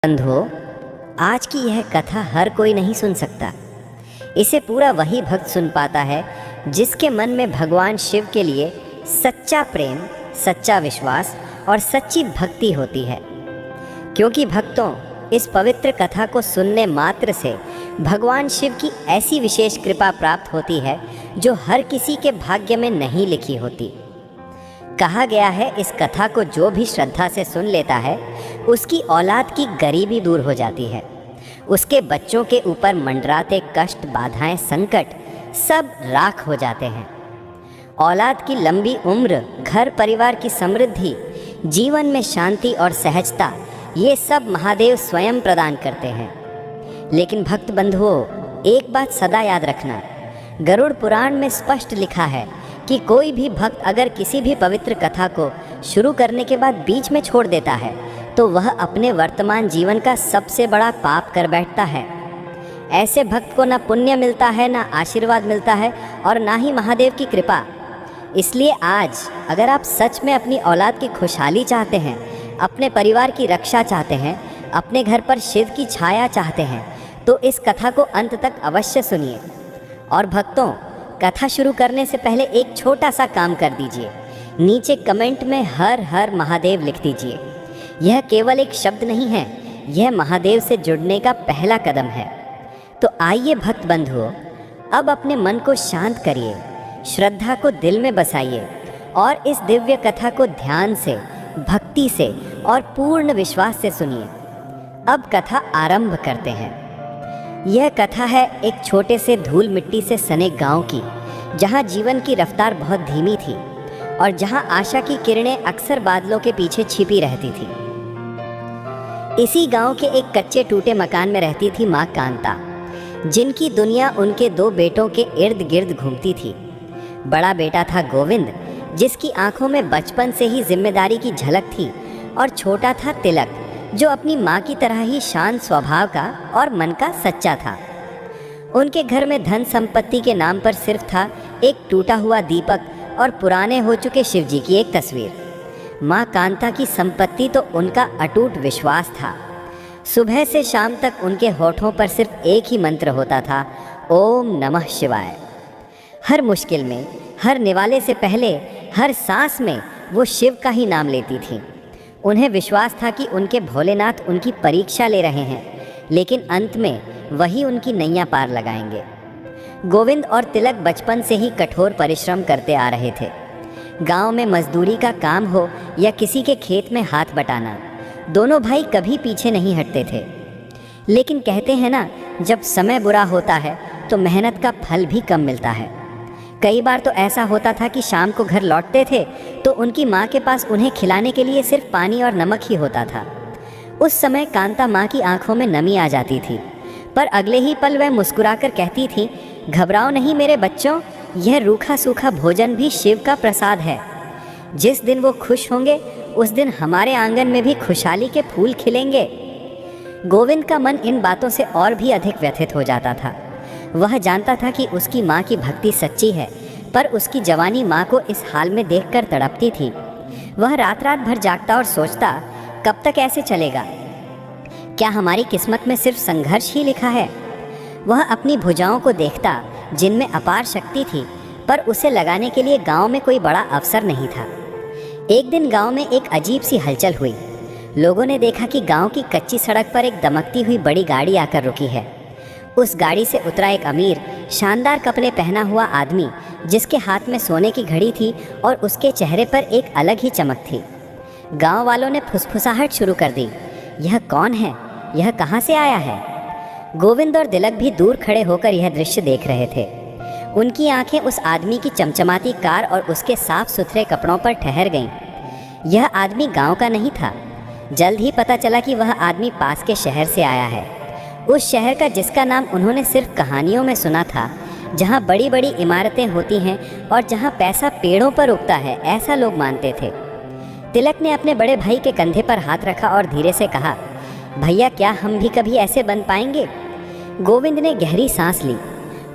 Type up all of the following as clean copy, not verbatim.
बंधुओं, आज की यह कथा हर कोई नहीं सुन सकता। इसे पूरा वही भक्त सुन पाता है जिसके मन में भगवान शिव के लिए सच्चा प्रेम, सच्चा विश्वास और सच्ची भक्ति होती है। क्योंकि भक्तों, इस पवित्र कथा को सुनने मात्र से भगवान शिव की ऐसी विशेष कृपा प्राप्त होती है जो हर किसी के भाग्य में नहीं लिखी होती। कहा गया है, इस कथा को जो भी श्रद्धा से सुन लेता है उसकी औलाद की गरीबी दूर हो जाती है, उसके बच्चों के ऊपर मंडराते कष्ट, बाधाएं, संकट सब राख हो जाते हैं। औलाद की लंबी उम्र, घर परिवार की समृद्धि, जीवन में शांति और सहजता, ये सब महादेव स्वयं प्रदान करते हैं। लेकिन भक्त बंधुओं, एक बात सदा याद रखना, गरुड़ पुराण में स्पष्ट लिखा है कि कोई भी भक्त अगर किसी भी पवित्र कथा को शुरू करने के बाद बीच में छोड़ देता है तो वह अपने वर्तमान जीवन का सबसे बड़ा पाप कर बैठता है। ऐसे भक्त को ना पुण्य मिलता है, ना आशीर्वाद मिलता है और ना ही महादेव की कृपा। इसलिए आज अगर आप सच में अपनी औलाद की खुशहाली चाहते हैं, अपने परिवार की रक्षा चाहते हैं, अपने घर पर शिव की छाया चाहते हैं, तो इस कथा को अंत तक अवश्य सुनिए। और भक्तों, कथा शुरू करने से पहले एक छोटा सा काम कर दीजिए, नीचे कमेंट में हर हर महादेव लिख दीजिए। यह केवल एक शब्द नहीं है, यह महादेव से जुड़ने का पहला कदम है। तो आइए भक्त बंधुओं, अब अपने मन को शांत करिए, श्रद्धा को दिल में बसाइए और इस दिव्य कथा को ध्यान से, भक्ति से और पूर्ण विश्वास से सुनिए। अब कथा आरंभ करते हैं। यह कथा है एक छोटे से धूल मिट्टी से सने गांव की, जहां जीवन की रफ्तार बहुत धीमी थी और जहां आशा की किरणें अक्सर बादलों के पीछे छिपी रहती थी। इसी गांव के एक कच्चे टूटे मकान में रहती थी माँ कांता, जिनकी दुनिया उनके दो बेटों के इर्द गिर्द घूमती थी। बड़ा बेटा था गोविंद, जिसकी आंखों में बचपन से ही जिम्मेदारी की झलक थी, और छोटा था तिलक, जो अपनी माँ की तरह ही शांत स्वभाव का और मन का सच्चा था। उनके घर में धन संपत्ति के नाम पर सिर्फ था एक टूटा हुआ दीपक और पुराने हो चुके शिवजी की एक तस्वीर। माँ कांता की संपत्ति तो उनका अटूट विश्वास था। सुबह से शाम तक उनके होठों पर सिर्फ एक ही मंत्र होता था, ओम नमः शिवाय। हर मुश्किल में, हर निवाले से पहले, हर सांस में वो शिव का ही नाम लेती थी। उन्हें विश्वास था कि उनके भोलेनाथ उनकी परीक्षा ले रहे हैं, लेकिन अंत में वही उनकी नैया पार लगाएंगे। गोविंद और तिलक बचपन से ही कठोर परिश्रम करते आ रहे थे। गांव में मजदूरी का काम हो या किसी के खेत में हाथ बटाना, दोनों भाई कभी पीछे नहीं हटते थे। लेकिन कहते हैं ना, जब समय बुरा होता है तो मेहनत का फल भी कम मिलता है। कई बार तो ऐसा होता था कि शाम को घर लौटते थे तो उनकी माँ के पास उन्हें खिलाने के लिए सिर्फ पानी और नमक ही होता था। उस समय कांता माँ की आंखों में नमी आ जाती थी, पर अगले ही पल वह मुस्कुराकर कहती थी, घबराओ नहीं मेरे बच्चों, यह रूखा सूखा भोजन भी शिव का प्रसाद है। जिस दिन वो खुश होंगे उस दिन हमारे आंगन में भी खुशहाली के फूल खिलेंगे। गोविंद का मन इन बातों से और भी अधिक व्यथित हो जाता था। वह जानता था कि उसकी माँ की भक्ति सच्ची है, पर उसकी जवानी माँ को इस हाल में देखकर तड़पती थी। वह रात रात भर जागता और सोचता, कब तक ऐसे चलेगा? क्या हमारी किस्मत में सिर्फ संघर्ष ही लिखा है? वह अपनी भुजाओं को देखता, जिनमें अपार शक्ति थी, पर उसे लगाने के लिए गांव में कोई बड़ा अवसर नहीं था। एक दिन गांव में एक अजीब सी हलचल हुई। लोगों ने देखा कि गांव की कच्ची सड़क पर एक दमकती हुई बड़ी गाड़ी आकर रुकी है। उस गाड़ी से उतरा एक अमीर, शानदार कपड़े पहना हुआ आदमी, जिसके हाथ में सोने की घड़ी थी और उसके चेहरे पर एक अलग ही चमक थी। गांव वालों ने फुसफुसाहट शुरू कर दी, यह कौन है? यह कहाँ से आया है? गोविंद और तिलक भी दूर खड़े होकर यह दृश्य देख रहे थे। उनकी आंखें उस आदमी की चमचमाती कार और उसके साफ सुथरे कपड़ों पर ठहर गईं। यह आदमी गांव का नहीं था। जल्द ही पता चला कि वह आदमी पास के शहर से आया है, उस शहर का जिसका नाम उन्होंने सिर्फ कहानियों में सुना था, जहां बड़ी बड़ी इमारतें होती हैं और जहां पैसा पेड़ों पर उगता है, ऐसा लोग मानते थे। तिलक ने अपने बड़े भाई के कंधे पर हाथ रखा और धीरे से कहा, भैया, क्या हम भी कभी ऐसे बन पाएंगे? गोविंद ने गहरी सांस ली।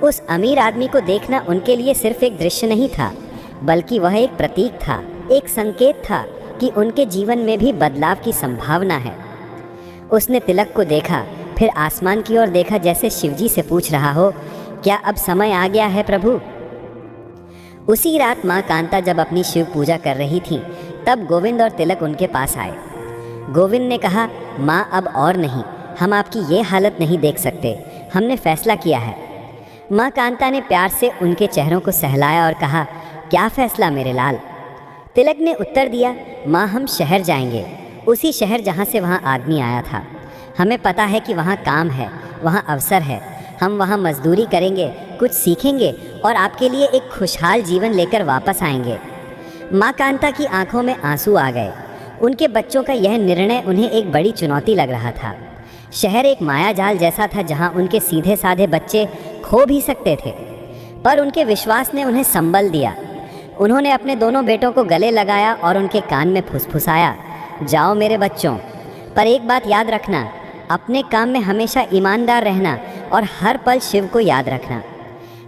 उस अमीर आदमी को देखना उनके लिए सिर्फ एक दृश्य नहीं था, बल्कि वह एक प्रतीक था, एक संकेत था कि उनके जीवन में भी बदलाव की संभावना है। उसने तिलक को देखा, फिर आसमान की ओर देखा, जैसे शिवजी से पूछ रहा हो, क्या अब समय आ गया है प्रभु? उसी रात माँ कांता जब अपनी शिव पूजा कर रही थी, तब गोविंद और तिलक उनके पास आए। गोविंद ने कहा, माँ अब और नहीं, हम आपकी ये हालत नहीं देख सकते, हमने फैसला किया है। माँ कांता ने प्यार से उनके चेहरों को सहलाया और कहा, क्या फैसला मेरे लाल? तिलक ने उत्तर दिया, माँ हम शहर जाएंगे, उसी शहर जहाँ से वहाँ आदमी आया था। हमें पता है कि वहाँ काम है, वहाँ अवसर है, हम वहाँ मजदूरी करेंगे, कुछ सीखेंगे और आपके लिए एक खुशहाल जीवन लेकर वापस आएंगे। माँ कांता की आंखों में आंसू आ गए। उनके बच्चों का यह निर्णय उन्हें एक बड़ी चुनौती लग रहा था। शहर एक मायाजाल जैसा था जहाँ उनके सीधे साधे बच्चे खो भी सकते थे, पर उनके विश्वास ने उन्हें संबल दिया। उन्होंने अपने दोनों बेटों को गले लगाया और उनके कान में फुसफुसाया, जाओ मेरे बच्चों, पर एक बात याद रखना, अपने काम में हमेशा ईमानदार रहना और हर पल शिव को याद रखना।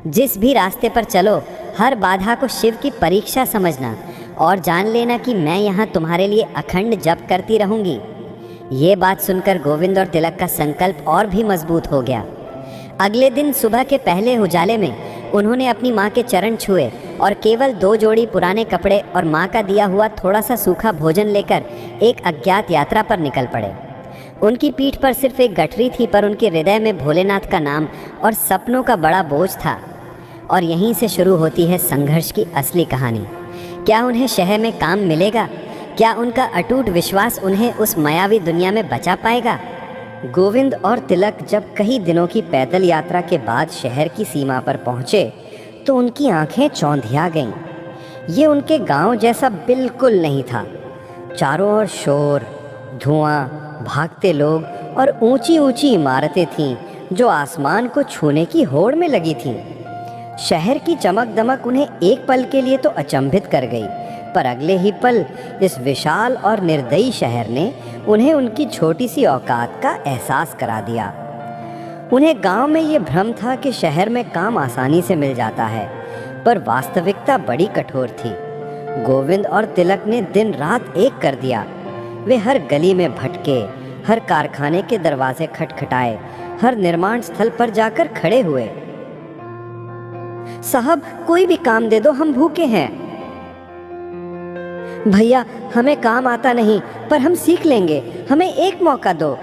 जिस भी रास्ते पर चलो, हर बाधा को शिव की परीक्षा समझना और जान लेना कि मैं यहाँ तुम्हारे लिए अखंड जप करती रहूँगी। ये बात सुनकर गोविंद और तिलक का संकल्प और भी मजबूत हो गया। अगले दिन सुबह के पहले उजाले में उन्होंने अपनी माँ के चरण छुए और केवल 2 जोड़ी पुराने कपड़े और माँ का दिया हुआ थोड़ा सा सूखा भोजन लेकर एक अज्ञात यात्रा पर निकल पड़े। उनकी पीठ पर सिर्फ एक गठरी थी, पर उनके हृदय में भोलेनाथ का नाम और सपनों का बड़ा बोझ था। और यहीं से शुरू होती है संघर्ष की असली कहानी। क्या उन्हें शहर में काम मिलेगा? क्या उनका अटूट विश्वास उन्हें उस मायावी दुनिया में बचा पाएगा? गोविंद और तिलक जब कई दिनों की पैदल यात्रा के बाद शहर की सीमा पर पहुँचे तो उनकी आंखें चौंधिया गईं। ये उनके गांव जैसा बिल्कुल नहीं था। चारों ओर शोर, धुआं, भागते लोग और ऊंची ऊंची इमारतें थीं जो आसमान को छूने की होड़ में लगी थीं। शहर की चमक दमक उन्हें एक पल के लिए तो अचंभित कर गई, पर अगले ही पल इस विशाल और निर्दयी शहर ने उन्हें उनकी छोटी सी औकात का एहसास करा दिया। उन्हें गांव में ये भ्रम था कि शहर में काम आसानी से मिल जाता है, पर वास्तविकता बड़ी कठोर थी। गोविंद और तिलक ने दिन रात एक कर दिया। वे हर गली में भटके, हर कारखाने के दरवाजे खटखटाए, हर निर्माण स्थल पर जाकर खड़े हुए। साहब, कोई भी काम दे दो, हम भूखे हैं। भैया, हमें काम आता नहीं, पर हम सीख लेंगे, हमें एक मौका दो।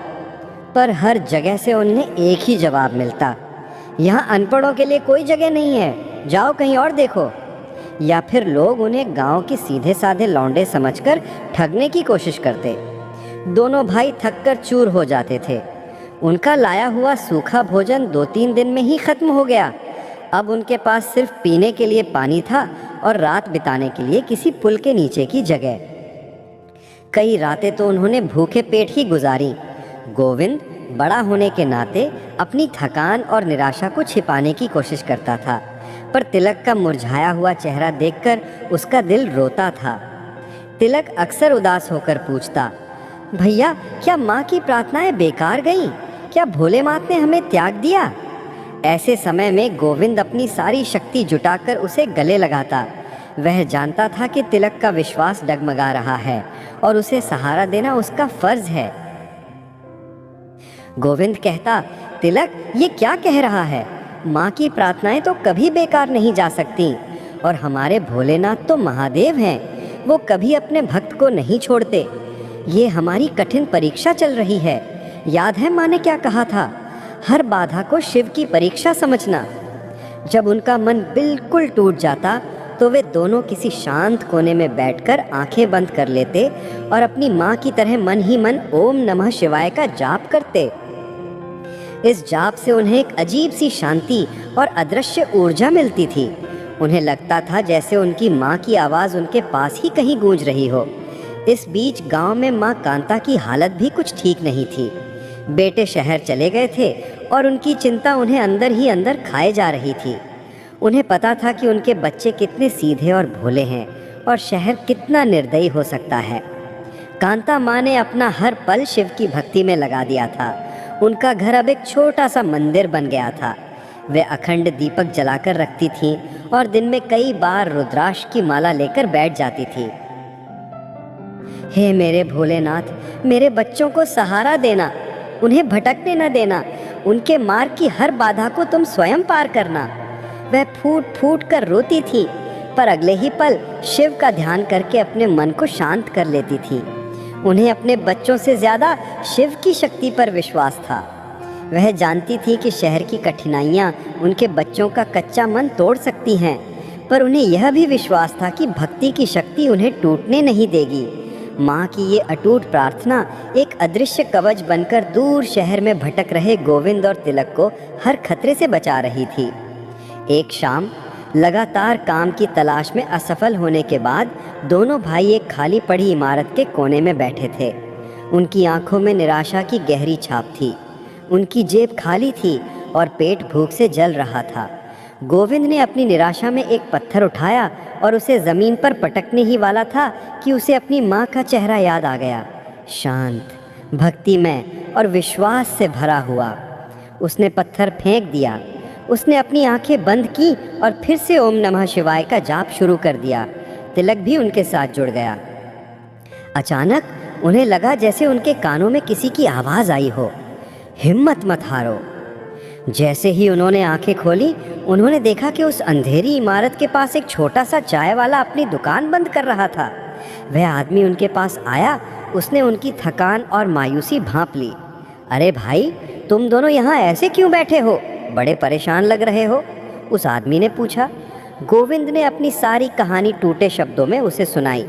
पर हर जगह से उन्हें एक ही जवाब मिलता, यहाँ अनपढ़ों के लिए कोई जगह नहीं है, जाओ कहीं और देखो। या फिर लोग उन्हें गांव के सीधे साधे लौंडे समझकर ठगने की कोशिश करते। दोनों भाई थककर चूर हो जाते थे। उनका लाया हुआ सूखा भोजन 2-3 दिन में ही खत्म हो गया। अब उनके पास सिर्फ पीने के लिए पानी था और रात बिताने के लिए किसी पुल के नीचे की जगह। कई रातें तो उन्होंने भूखे पेट ही गुजारी। गोविंद बड़ा होने के नाते अपनी थकान और निराशा को छिपाने की कोशिश करता था, पर तिलक का मुरझाया हुआ चेहरा देखकर उसका दिल रोता था। तिलक अक्सर उदास होकर पूछता, भैया, क्या माँ की प्रार्थनाएं बेकार गईं? क्या भोलेनाथ ने हमें त्याग दिया? ऐसे समय में गोविंद अपनी सारी शक्ति जुटाकर उसे गले लगाता। वह जानता था कि तिलक का विश्वास डगमगा रहा है और उसे सहारा देना उसका फर्ज है। गोविंद कहता, तिलक, ये क्या कह रहा है? माँ की प्रार्थनाएं तो कभी बेकार नहीं जा सकती, और हमारे भोलेनाथ तो महादेव हैं, वो कभी अपने भक्त को नहीं छोड़ते। ये हमारी कठिन परीक्षा चल रही है। याद है माँ ने क्या कहा था? हर बाधा को शिव की परीक्षा समझना। जब उनका मन बिल्कुल टूट जाता तो वे दोनों किसी शांत कोने में बैठकर आंखें बंद कर लेते और अपनी माँ की तरह मन ही मन ओम नमः शिवाय का जाप करते। इस जाप से उन्हें एक अजीब सी शांति और अदृश्य ऊर्जा मिलती थी। उन्हें लगता था जैसे उनकी माँ की आवाज़ उनके पास ही कहीं गूंज रही हो। इस बीच गांव में माँ कांता की हालत भी कुछ ठीक नहीं थी। बेटे शहर चले गए थे और उनकी चिंता उन्हें अंदर ही अंदर खाए जा रही थी। उन्हें पता था कि उनके बच्चे कितने सीधे और भोले हैं और शहर कितना निर्दयी हो सकता है। कांता माँ ने अपना हर पल शिव की भक्ति में लगा दिया था। उनका घर अब एक छोटा सा मंदिर बन गया था। वे अखंड दीपक जलाकर रखती थीं और दिन में कई बार रुद्राक्ष की माला लेकर बैठ जाती थी। हे मेरे भोलेनाथ, मेरे बच्चों को सहारा देना, उन्हें भटकने न देना, उनके मार्ग की हर बाधा को तुम स्वयं पार करना। वह फूट फूट कर रोती थी, पर अगले ही पल शिव का ध्यान करके अपने मन को शांत कर लेती थी। उन्हें अपने बच्चों से ज़्यादा शिव की शक्ति पर विश्वास था। वह जानती थी कि शहर की कठिनाइयाँ उनके बच्चों का कच्चा मन तोड़ सकती हैं, पर उन्हें यह भी विश्वास था कि भक्ति की शक्ति उन्हें टूटने नहीं देगी। माँ की ये अटूट प्रार्थना एक अदृश्य कवच बनकर दूर शहर में भटक रहे गोविंद और तिलक को हर खतरे से बचा रही थी। एक शाम लगातार काम की तलाश में असफल होने के बाद दोनों भाई एक खाली पड़ी इमारत के कोने में बैठे थे। उनकी आंखों में निराशा की गहरी छाप थी। उनकी जेब खाली थी और पेट भूख से जल रहा था। गोविंद ने अपनी निराशा में एक पत्थर उठाया और उसे ज़मीन पर पटकने ही वाला था कि उसे अपनी माँ का चेहरा याद आ गया, शांत, भक्तिमय और विश्वास से भरा हुआ। उसने पत्थर फेंक दिया। उसने अपनी आंखें बंद की और फिर से ओम नमः शिवाय का जाप शुरू कर दिया। तिलक भी उनके साथ जुड़ गया। अचानक उन्हें लगा जैसे उनके कानों में किसी की आवाज़ आई हो, हिम्मत मत हारो। जैसे ही उन्होंने आंखें खोली, उन्होंने देखा कि उस अंधेरी इमारत के पास एक छोटा सा चाय वाला अपनी दुकान बंद कर रहा था। वह आदमी उनके पास आया। उसने उनकी थकान और मायूसी भांप ली। अरे भाई, तुम दोनों यहाँ ऐसे क्यों बैठे हो? बड़े परेशान लग रहे हो, उस आदमी ने पूछा। गोविंद ने अपनी सारी कहानी टूटे शब्दों में उसे सुनाई।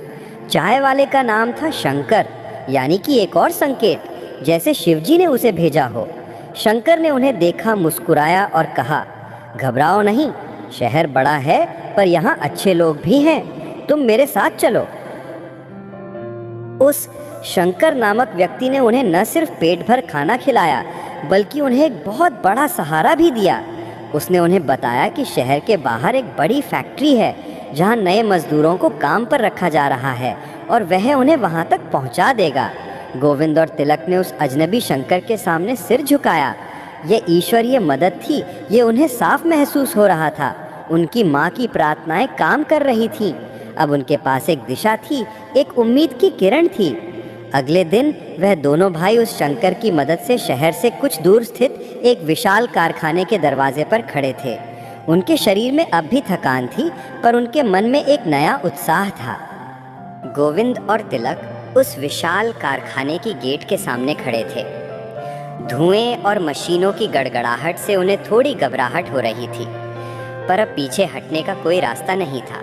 चाय वाले का नाम था शंकर, यानी कि एक और संकेत, जैसे शिवजी ने उसे भेजा हो। शंकर ने उन्हें देखा, मुस्कुराया और कहा, घबराओ नहीं, शहर बड़ा है पर यहाँ अच्छे लोग भी हैं, तुम मेरे साथ चलो। उस शंकर नामक व्यक्ति ने उन्हें न सिर्फ पेट भर खाना खिलाया, बल्कि उन्हें एक बहुत बड़ा सहारा भी दिया। उसने उन्हें बताया कि शहर के बाहर एक बड़ी फैक्ट्री है जहाँ नए मजदूरों को काम पर रखा जा रहा है और वह उन्हें वहाँ तक पहुँचा देगा। गोविंद और तिलक ने उस अजनबी शंकर के सामने सिर झुकाया। ये ईश्वरीय मदद थी, ये उन्हें साफ महसूस हो रहा था। उनकी माँ की प्रार्थनाएं काम कर रही थीं। अब उनके पास एक दिशा थी, एक उम्मीद की किरण थी। अगले दिन वह दोनों भाई उस शंकर की मदद से शहर से कुछ दूर स्थित एक विशाल कारखाने के दरवाजे पर खड़े थे। उनके शरीर में अब भी थकान थी, पर उनके मन में एक नया उत्साह था। गोविंद और तिलक उस विशाल कारखाने की गेट के सामने खड़े थे। धुएं और मशीनों की गड़गड़ाहट से उन्हें थोड़ी घबराहट हो रही थी, पर अब पीछे हटने का कोई रास्ता नहीं था।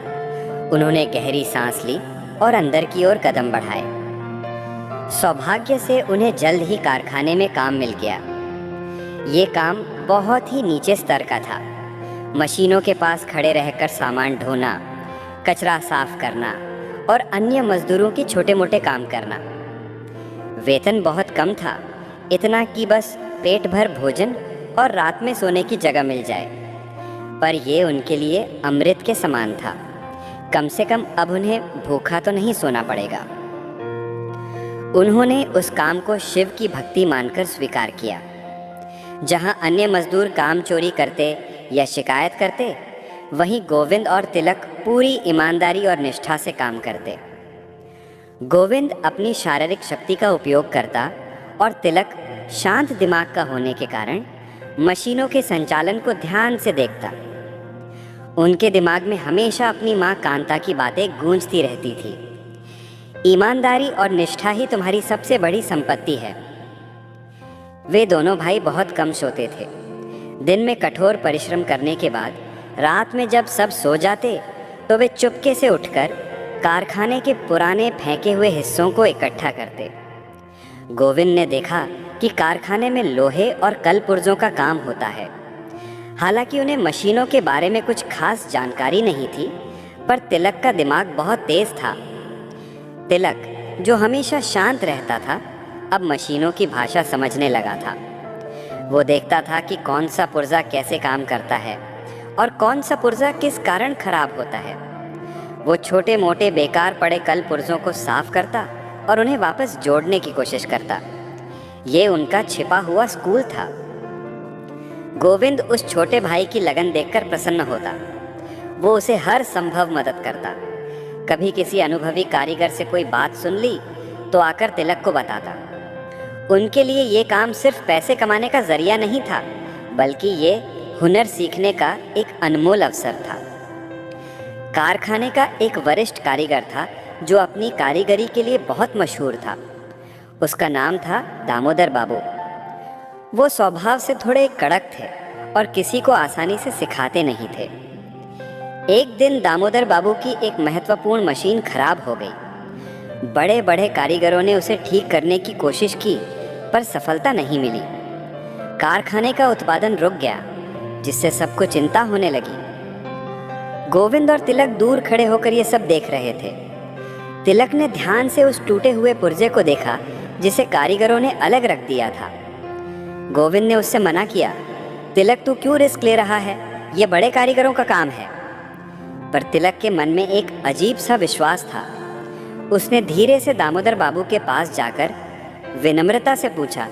उन्होंने गहरी सांस ली और अंदर की ओर कदम बढ़ाए। सौभाग्य से उन्हें जल्द ही कारखाने में काम मिल गया। ये काम बहुत ही नीचे स्तर का था। मशीनों के पास खड़े रहकर सामान ढोना, कचरा साफ करना और अन्य मजदूरों के छोटे मोटे काम करना। वेतन बहुत कम था, इतना कि बस पेट भर भोजन और रात में सोने की जगह मिल जाए, पर ये उनके लिए अमृत के समान था। कम से कम अब उन्हें भूखा तो नहीं सोना पड़ेगा। उन्होंने उस काम को शिव की भक्ति मानकर स्वीकार किया। जहां अन्य मजदूर काम चोरी करते या शिकायत करते, वहीं गोविंद और तिलक पूरी ईमानदारी और निष्ठा से काम करते। गोविंद अपनी शारीरिक शक्ति का उपयोग करता और तिलक शांत दिमाग का होने के कारण मशीनों के संचालन को ध्यान से देखता। उनके दिमाग में हमेशा अपनी माँ कांता की बातें गूंजती रहती थी। ईमानदारी और निष्ठा ही तुम्हारी सबसे बड़ी संपत्ति है। वे दोनों भाई बहुत कम सोते थे। दिन में कठोर परिश्रम करने के बाद रात में जब सब सो जाते तो वे चुपके से उठकर कारखाने के पुराने फेंके हुए हिस्सों को इकट्ठा करते। गोविंद ने देखा कि कारखाने में लोहे और कल पुर्जों का काम होता है। हालांकि उन्हें मशीनों के बारे में कुछ खास जानकारी नहीं थी, पर तिलक का दिमाग बहुत तेज था। तिलक, जो हमेशा शांत रहता था, अब मशीनों की भाषा समझने लगा था। वो देखता था कि कौन सा पुर्जा कैसे काम करता है और कौन सा पुर्जा किस कारण खराब होता है। वो छोटे मोटे बेकार पड़े कल पुर्जों को साफ करता और उन्हें वापस जोड़ने की कोशिश करता। ये उनका छिपा हुआ स्कूल था। गोविंद उस छोटे भाई की लगन देखकर प्रसन्न होता। वो उसे हर संभव मदद करता। कभी किसी अनुभवी कारीगर से कोई बात सुन ली तो आकर तिलक को बताता। उनके लिए ये काम सिर्फ पैसे कमाने का जरिया नहीं था, बल्कि ये हुनर सीखने का एक अनमोल अवसर था। कारखाने का एक वरिष्ठ कारीगर था जो अपनी कारीगरी के लिए बहुत मशहूर था। उसका नाम था दामोदर बाबू। वो स्वभाव से थोड़े कड़क थे और किसी को आसानी से सिखाते नहीं थे। एक दिन दामोदर बाबू की एक महत्वपूर्ण मशीन खराब हो गई। बड़े बड़े कारीगरों ने उसे ठीक करने की कोशिश की, पर सफलता नहीं मिली। कारखाने का उत्पादन रुक गया, जिससे सबको चिंता होने लगी। गोविंद और तिलक दूर खड़े होकर ये सब देख रहे थे। तिलक ने ध्यान से उस टूटे हुए पुर्जे को देखा जिसे कारीगरों ने अलग रख दिया था। गोविंद ने उससे मना किया, तिलक तू क्यों रिस्क ले रहा है, ये बड़े कारीगरों का काम है। पर तिलक के मन में एक अजीब सा विश्वास था। उसने धीरे से दामोदर बाबू के पास जाकर विनम्रता से पूछा,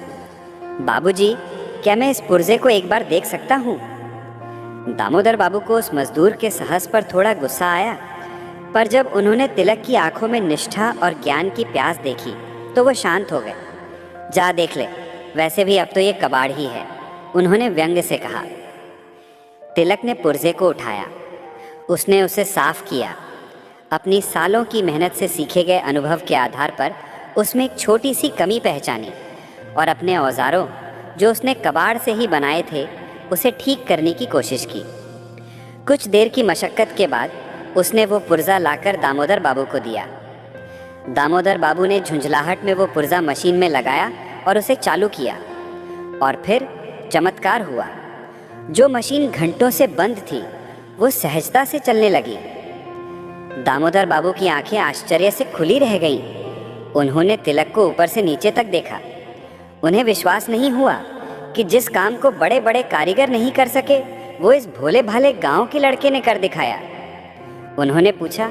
बाबूजी, क्या मैं इस पुर्जे को एक बार देख सकता हूँ? दामोदर बाबू को उस मजदूर के साहस पर थोड़ा गुस्सा आया, पर जब उन्होंने तिलक की आंखों में निष्ठा और ज्ञान की प्यास देखी तो वो शांत हो गए। जा देख ले, वैसे भी अब तो ये कबाड़ ही है, उन्होंने व्यंग्य से कहा। तिलक ने पुर्जे को उठाया। उसने उसे साफ किया। अपनी सालों की मेहनत से सीखे गए अनुभव के आधार पर उसमें एक छोटी सी कमी पहचानी और अपने औजारों, जो उसने कबाड़ से ही बनाए थे, उसे ठीक करने की कोशिश की। कुछ देर की मशक्कत के बाद उसने वो पुर्जा लाकर दामोदर बाबू को दिया। दामोदर बाबू ने झुंझलाहट में वो पुर्जा मशीन में लगाया और उसे चालू किया, और फिर चमत्कार हुआ। जो मशीन घंटों से बंद थी, वो सहजता से चलने लगी। दामोदर बाबू की आंखें आश्चर्य से खुली रह गईं। उन्होंने तिलक को ऊपर से नीचे तक देखा। उन्हें विश्वास नहीं हुआ कि जिस काम को बड़े बड़े कारीगर नहीं कर सके, वो इस भोले भाले गांव के लड़के ने कर दिखाया। उन्होंने पूछा,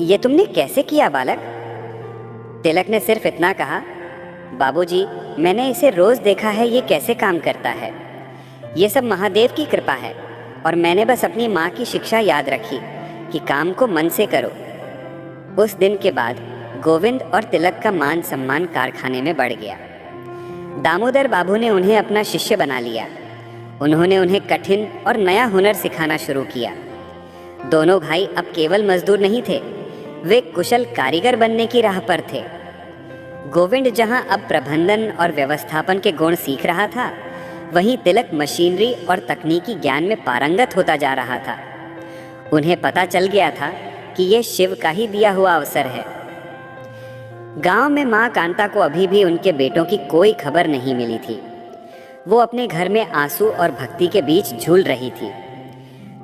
ये तुमने कैसे किया बालक? तिलक ने सिर्फ इतना कहा, बाबूजी, मैंने इसे रोज देखा है, ये कैसे काम करता है। ये सब महादेव की कृपा है, और मैंने बस अपनी माँ की शिक्षा याद रखी कि काम को मन से करो। उस दिन के बाद गोविंद और तिलक का मान सम्मान कारखाने में बढ़ गया। दामोदर बाबू ने उन्हें अपना शिष्य बना लिया। उन्होंने उन्हें कठिन और नया हुनर सिखाना शुरू किया। दोनों भाई अब केवल मजदूर नहीं थे, वे कुशल कारीगर बनने की राह पर थे। गोविंद जहां अब प्रबंधन और व्यवस्थापन के गुण सीख रहा था, वहीं तिलक मशीनरी और तकनीकी ज्ञान में पारंगत होता जा रहा था। उन्हें पता चल गया था कि यह शिव का ही दिया हुआ अवसर है। गांव में माँ कांता को अभी भी उनके बेटों की कोई खबर नहीं मिली थी। वो अपने घर में आंसू और भक्ति के बीच झूल रही थी।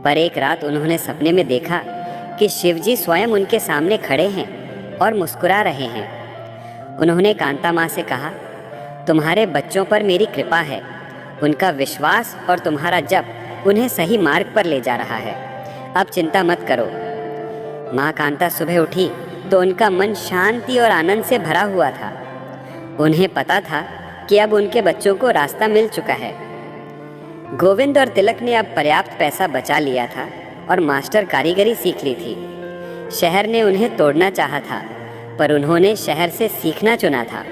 पर एक रात उन्होंने सपने में देखा कि शिवजी स्वयं उनके सामने खड़े हैं और मुस्कुरा रहे हैं। उन्होंने कांता माँ से कहा, तुम्हारे बच्चों पर मेरी कृपा है। उनका विश्वास और तुम्हारा जप उन्हें सही मार्ग पर ले जा रहा है। अब चिंता मत करो। माँ कांता सुबह उठी तो उनका मन शांति और आनंद से भरा हुआ था। उन्हें पता था कि अब उनके बच्चों को रास्ता मिल चुका है। गोविंद और तिलक ने अब पर्याप्त पैसा बचा लिया था और मास्टर कारीगरी सीख ली थी। शहर ने उन्हें तोड़ना चाहा था, पर उन्होंने शहर से सीखना चुना था।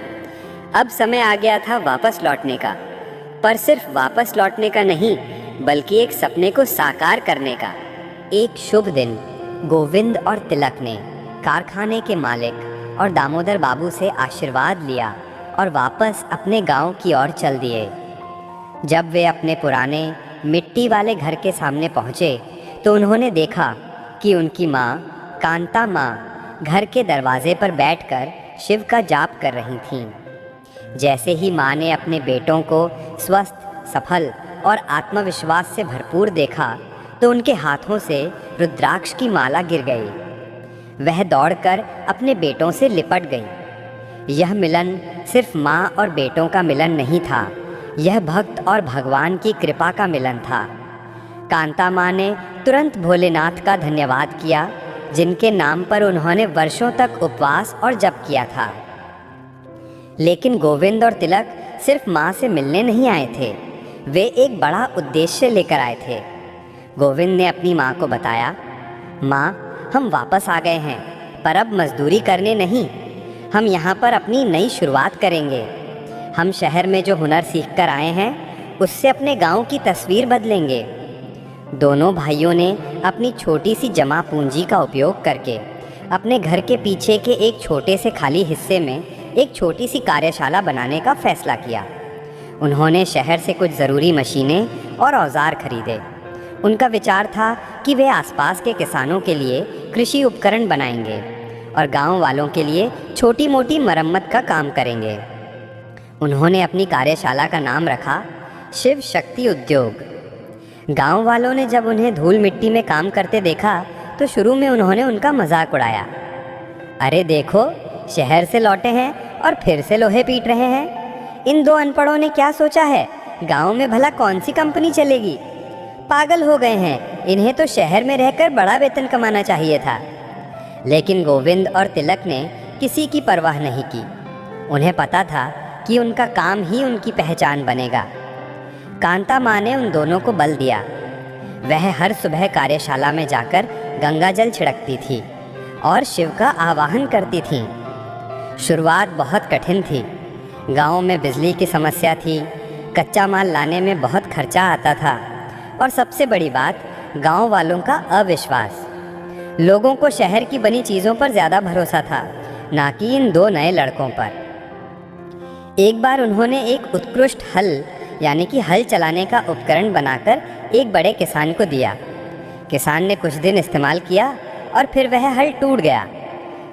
अब समय आ गया था वापस लौटने का, पर सिर्फ वापस लौटने का नहीं, बल्कि एक सपने को साकार करने का। एक शुभ दिन गोविंद और तिलक ने कारखाने के मालिक और दामोदर बाबू से आशीर्वाद लिया और वापस अपने गांव की ओर चल दिए। जब वे अपने पुराने मिट्टी वाले घर के सामने पहुँचे तो उन्होंने देखा कि उनकी माँ कांता माँ घर के दरवाजे पर बैठकर शिव का जाप कर रही थीं। जैसे ही माँ ने अपने बेटों को स्वस्थ, सफल और आत्मविश्वास से भरपूर देखा तो उनके हाथों से रुद्राक्ष की माला गिर गई। वह दौड़कर अपने बेटों से लिपट गई। यह मिलन सिर्फ माँ और बेटों का मिलन नहीं था, यह भक्त और भगवान की कृपा का मिलन था। कांता माँ ने तुरंत भोलेनाथ का धन्यवाद किया, जिनके नाम पर उन्होंने वर्षों तक उपवास और जप किया था। लेकिन गोविंद और तिलक सिर्फ माँ से मिलने नहीं आए थे, वे एक बड़ा उद्देश्य लेकर आए थे। गोविंद ने अपनी माँ को बताया, माँ, हम वापस आ गए हैं, पर अब मजदूरी करने नहीं। हम यहाँ पर अपनी नई शुरुआत करेंगे। हम शहर में जो हुनर सीख कर आए हैं उससे अपने गांव की तस्वीर बदलेंगे। दोनों भाइयों ने अपनी छोटी सी जमा पूंजी का उपयोग करके अपने घर के पीछे के एक छोटे से खाली हिस्से में एक छोटी सी कार्यशाला बनाने का फैसला किया। उन्होंने शहर से कुछ ज़रूरी मशीनें और औजार खरीदे। उनका विचार था कि वे आसपास के किसानों के लिए कृषि उपकरण बनाएंगे और गांव वालों के लिए छोटी मोटी मरम्मत का काम करेंगे। उन्होंने अपनी कार्यशाला का नाम रखा शिव शक्ति उद्योग। गांव वालों ने जब उन्हें धूल मिट्टी में काम करते देखा तो शुरू में उन्होंने उनका मजाक उड़ाया। अरे देखो, शहर से लौटे हैं और फिर से लोहे पीट रहे हैं। इन दो अनपढ़ों ने क्या सोचा है? गांव में भला कौन सी कंपनी चलेगी? पागल हो गए हैं। इन्हें तो शहर में रहकर बड़ा वेतन कमाना चाहिए था। लेकिन गोविंद और तिलक ने किसी की परवाह नहीं की। उन्हें पता था कि उनका काम ही उनकी पहचान बनेगा। कांता माँ ने उन दोनों को बल दिया। वह हर सुबह कार्यशाला में जाकर गंगा जल छिड़कती थी और शिव का आवाहन करती थी। शुरुआत बहुत कठिन थी। गांव में बिजली की समस्या थी, कच्चा माल लाने में बहुत खर्चा आता था और सबसे बड़ी बात, गांव वालों का अविश्वास। लोगों को शहर की बनी चीज़ों पर ज़्यादा भरोसा था, ना कि इन दो नए लड़कों पर। एक बार उन्होंने एक उत्कृष्ट हल यानी कि हल चलाने का उपकरण बनाकर एक बड़े किसान को दिया। किसान ने कुछ दिन इस्तेमाल किया और फिर वह हल टूट गया।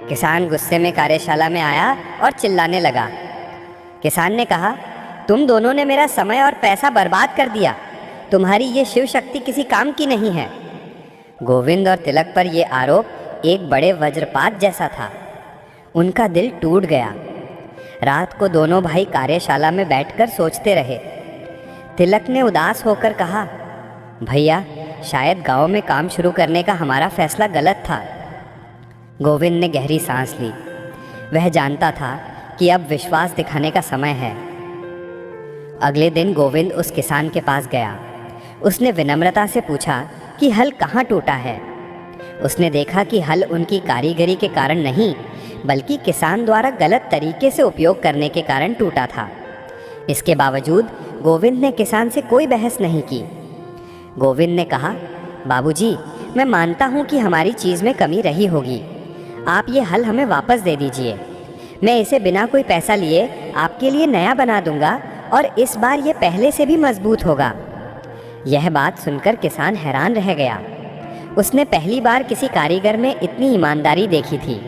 किसान गुस्से में कार्यशाला में आया और चिल्लाने लगा। किसान ने कहा, तुम दोनों ने मेरा समय और पैसा बर्बाद कर दिया। तुम्हारी ये शिव शक्ति किसी काम की नहीं है। गोविंद और तिलक पर यह आरोप एक बड़े वज्रपात जैसा था। उनका दिल टूट गया। रात को दोनों भाई कार्यशाला में बैठकर सोचते रहे। तिलक ने उदास होकर कहा, भैया, शायद गांव में काम शुरू करने का हमारा फैसला गलत था। गोविंद ने गहरी सांस ली। वह जानता था कि अब विश्वास दिखाने का समय है। अगले दिन गोविंद उस किसान के पास गया। उसने विनम्रता से पूछा कि हल कहाँ टूटा है। उसने देखा कि हल उनकी कारीगरी के कारण नहीं, बल्कि किसान द्वारा गलत तरीके से उपयोग करने के कारण टूटा था। इसके बावजूद गोविंद ने किसान से कोई बहस नहीं की। गोविंद ने कहा, बाबूजी, मैं मानता हूँ कि हमारी चीज़ में कमी रही होगी। आप ये हल हमें वापस दे दीजिए। मैं इसे बिना कोई पैसा लिए आपके लिए नया बना दूंगा और इस बार ये पहले से भी मजबूत होगा। यह बात सुनकर किसान हैरान रह गया। उसने पहली बार किसी कारीगर में इतनी ईमानदारी देखी थी।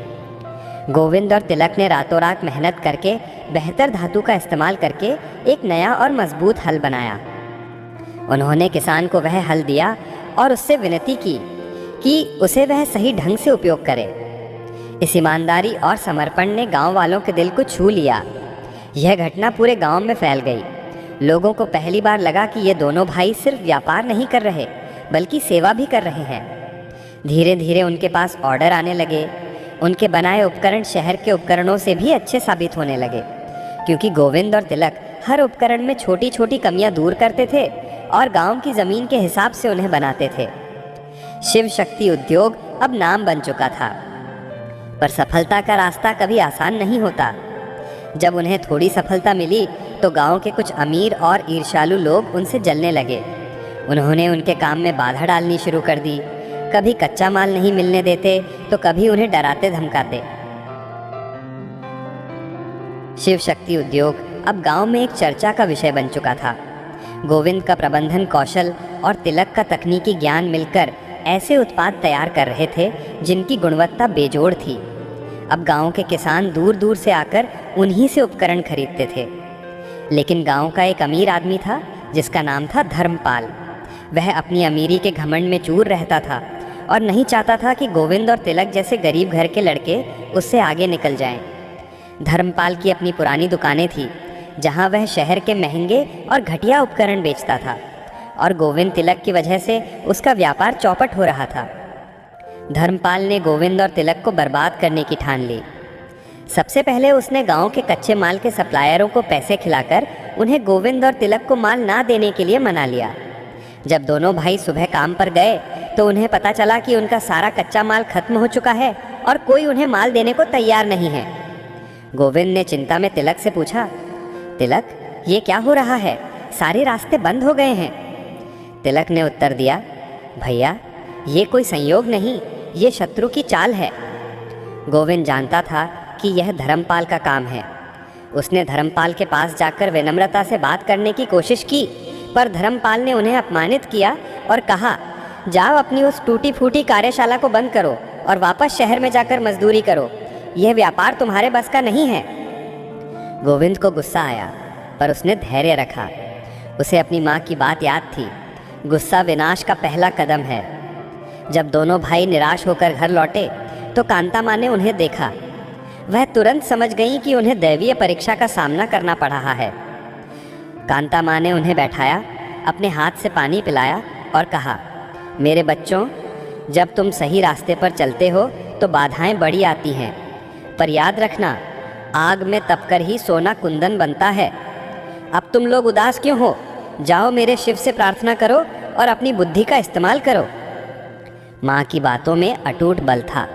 गोविंद और तिलक ने रातों रात मेहनत करके बेहतर धातु का इस्तेमाल करके एक नया और मजबूत हल बनाया। उन्होंने किसान को वह हल दिया और उससे विनती की कि उसे वह सही ढंग से उपयोग करे। इस ईमानदारी और समर्पण ने गांव वालों के दिल को छू लिया। यह घटना पूरे गांव में फैल गई। लोगों को पहली बार लगा कि ये दोनों भाई सिर्फ व्यापार नहीं कर रहे, बल्कि सेवा भी कर रहे हैं। धीरे धीरे उनके पास ऑर्डर आने लगे। उनके बनाए उपकरण शहर के उपकरणों से भी अच्छे साबित होने लगे, क्योंकि गोविंद और तिलक हर उपकरण में छोटी छोटी कमियां दूर करते थे और गांव की ज़मीन के हिसाब से उन्हें बनाते थे। शिव शक्ति उद्योग अब नाम बन चुका था, पर सफलता का रास्ता कभी आसान नहीं होता। जब उन्हें थोड़ी सफलता मिली तो गांव के कुछ अमीर और ईर्ष्यालु लोग उनसे जलने लगे। उन्होंने उनके काम में बाधा डालनी शुरू कर दी। कभी कच्चा माल नहीं मिलने देते तो कभी उन्हें डराते धमकाते। शिव शक्ति उद्योग अब गांव में एक चर्चा का विषय बन चुका था। गोविंद का प्रबंधन कौशल और तिलक का तकनीकी ज्ञान मिलकर ऐसे उत्पाद तैयार कर रहे थे जिनकी गुणवत्ता बेजोड़ थी। अब गांव के किसान दूर दूर से आकर उन्हीं से उपकरण खरीदते थे। लेकिन गांव का एक अमीर आदमी था जिसका नाम था धर्मपाल। वह अपनी अमीरी के घमंड में चूर रहता था और नहीं चाहता था कि गोविंद और तिलक जैसे गरीब घर के लड़के उससे आगे निकल जाएं। धर्मपाल की अपनी पुरानी दुकानें थी जहां वह शहर के महंगे और घटिया उपकरण बेचता था और गोविंद तिलक की वजह से उसका व्यापार चौपट हो रहा था। धर्मपाल ने गोविंद और तिलक को बर्बाद करने की ठान ली। सबसे पहले उसने गांव के कच्चे माल के सप्लायरों को पैसे खिलाकर उन्हें गोविंद और तिलक को माल ना देने के लिए मना लिया। जब दोनों भाई सुबह काम पर गए तो उन्हें पता चला कि उनका सारा कच्चा माल खत्म हो चुका है और कोई उन्हें माल देने को तैयार नहीं है। गोविंद ने चिंता में तिलक से पूछा, तिलक, ये क्या हो रहा है? सारे रास्ते बंद हो गए हैं। तिलक ने उत्तर दिया, भैया, ये कोई संयोग नहीं, ये शत्रु की चाल है। गोविंद जानता था कि यह धर्मपाल का काम है। उसने धर्मपाल के पास जाकर विनम्रता से बात करने की कोशिश की, पर धर्मपाल ने उन्हें अपमानित किया और कहा, जाओ अपनी उस टूटी फूटी कार्यशाला को बंद करो और वापस शहर में जाकर मजदूरी करो। यह व्यापार तुम्हारे बस का नहीं है। गोविंद को गुस्सा आया, पर उसने धैर्य रखा। उसे अपनी माँ की बात याद थी, गुस्सा विनाश का पहला कदम है। जब दोनों भाई निराश होकर घर लौटे तो कांता माँ ने उन्हें देखा। वह तुरंत समझ गई कि उन्हें दैवीय परीक्षा का सामना करना पड़ रहा है। कांता माँ ने उन्हें बैठाया, अपने हाथ से पानी पिलाया और कहा, मेरे बच्चों, जब तुम सही रास्ते पर चलते हो तो बाधाएं बड़ी आती हैं, पर याद रखना, आग में तपकर ही सोना कुंदन बनता है। अब तुम लोग उदास क्यों हो? जाओ मेरे शिव से प्रार्थना करो और अपनी बुद्धि का इस्तेमाल करो। माँ की बातों में अटूट बल था।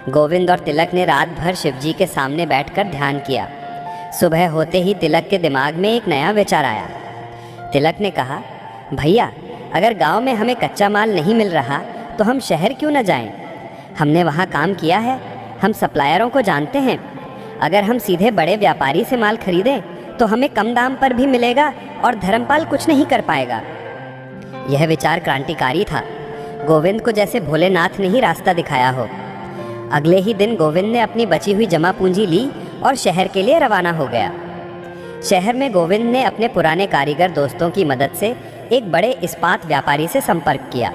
गोविंद और तिलक ने रात भर शिवजी के सामने बैठकर ध्यान किया। सुबह होते ही तिलक के दिमाग में एक नया विचार आया। तिलक ने कहा, भैया, अगर गांव में हमें कच्चा माल नहीं मिल रहा तो हम शहर क्यों न जाएं? हमने वहाँ काम किया है, हम सप्लायरों को जानते हैं। अगर हम सीधे बड़े व्यापारी से माल खरीदें तो हमें कम दाम पर भी मिलेगा और धर्मपाल कुछ नहीं कर पाएगा। यह विचार क्रांतिकारी था। गोविंद को जैसे भोलेनाथ ने ही रास्ता दिखाया हो। अगले ही दिन गोविंद ने अपनी बची हुई जमा पूंजी ली और शहर के लिए रवाना हो गया। शहर में गोविंद ने अपने पुराने कारीगर दोस्तों की मदद से एक बड़े इस्पात व्यापारी से संपर्क किया।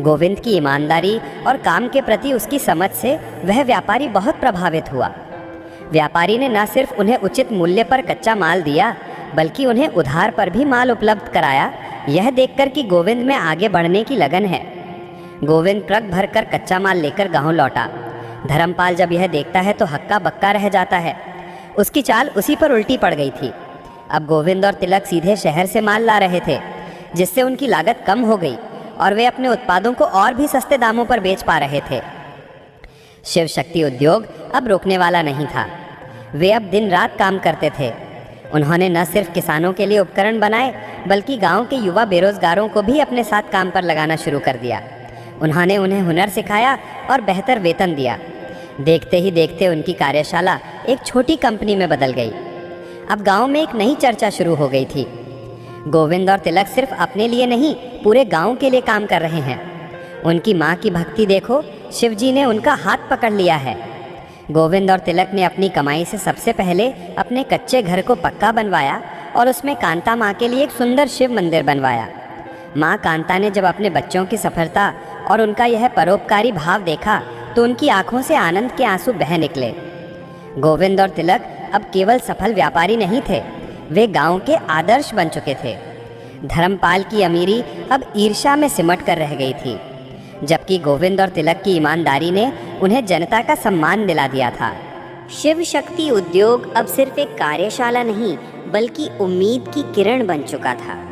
गोविंद की ईमानदारी और काम के प्रति उसकी समझ से वह व्यापारी बहुत प्रभावित हुआ। व्यापारी ने न सिर्फ उन्हें उचित मूल्य पर कच्चा माल दिया, बल्कि उन्हें उधार पर भी माल उपलब्ध कराया, यह देखकर कि गोविंद में आगे बढ़ने की लगन है। गोविंद ट्रक भरकर कच्चा माल लेकर गांव लौटा। धर्मपाल जब यह देखता है तो हक्का बक्का रह जाता है। उसकी चाल उसी पर उल्टी पड़ गई थी। अब गोविंद और तिलक सीधे शहर से माल ला रहे थे, जिससे उनकी लागत कम हो गई और वे अपने उत्पादों को और भी सस्ते दामों पर बेच पा रहे थे। शिव शक्ति उद्योग अब रोकने वाला नहीं था। वे अब दिन रात काम करते थे। उन्होंने न सिर्फ किसानों के लिए उपकरण बनाए, बल्कि गांव के युवा बेरोजगारों को भी अपने साथ काम पर लगाना शुरू कर दिया। उन्होंने उन्हें हुनर सिखाया और बेहतर वेतन दिया। देखते ही देखते उनकी कार्यशाला एक छोटी कंपनी में बदल गई। अब गांव में एक नई चर्चा शुरू हो गई थी। गोविंद और तिलक सिर्फ अपने लिए नहीं, पूरे गांव के लिए काम कर रहे हैं। उनकी माँ की भक्ति देखो, शिवजी ने उनका हाथ पकड़ लिया है। गोविंद और तिलक ने अपनी कमाई से सबसे पहले अपने कच्चे घर को पक्का बनवाया और उसमें कांता माँ के लिए एक सुंदर शिव मंदिर बनवाया। माँ कांता ने जब अपने बच्चों की सफलता और उनका यह परोपकारी भाव देखा तो उनकी आंखों से आनंद के आंसू बह निकले। गोविंद और तिलक अब केवल सफल व्यापारी नहीं थे, वे गांव के आदर्श बन चुके थे। धर्मपाल की अमीरी अब ईर्ष्या में सिमट कर रह गई थी, जबकि गोविंद और तिलक की ईमानदारी ने उन्हें जनता का सम्मान दिला दिया था। शिव शक्ति उद्योग अब सिर्फ एक कार्यशाला नहीं, बल्कि उम्मीद की किरण बन चुका था।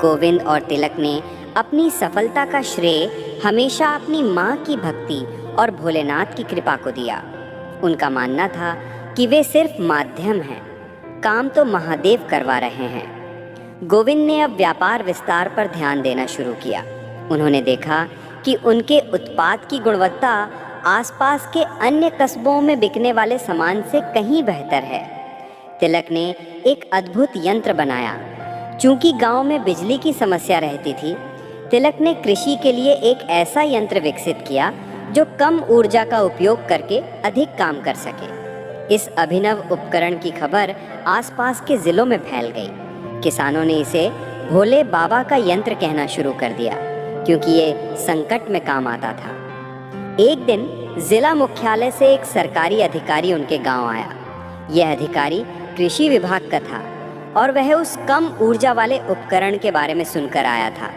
गोविंद और तिलक ने अपनी सफलता का श्रेय हमेशा अपनी माँ की भक्ति और भोलेनाथ की कृपा को दिया। उनका मानना था कि वे सिर्फ माध्यम हैं, काम तो महादेव करवा रहे हैं। गोविंद ने अब व्यापार विस्तार पर ध्यान देना शुरू किया। उन्होंने देखा कि उनके उत्पाद की गुणवत्ता आसपास के अन्य कस्बों में बिकने वाले सामान से कहीं बेहतर है। तिलक ने एक अद्भुत यंत्र बनाया। चूंकि गांव में बिजली की समस्या रहती थी, तिलक ने कृषि के लिए एक ऐसा यंत्र विकसित किया जो कम ऊर्जा का उपयोग करके अधिक काम कर सके। इस अभिनव उपकरण की खबर आसपास के जिलों में फैल गई। किसानों ने इसे भोले बाबा का यंत्र कहना शुरू कर दिया, क्योंकि ये संकट में काम आता था। एक दिन जिला मुख्यालय से एक सरकारी अधिकारी उनके गांव आया। यह अधिकारी कृषि विभाग का था और वह उस कम ऊर्जा वाले उपकरण के बारे में सुनकर आया था।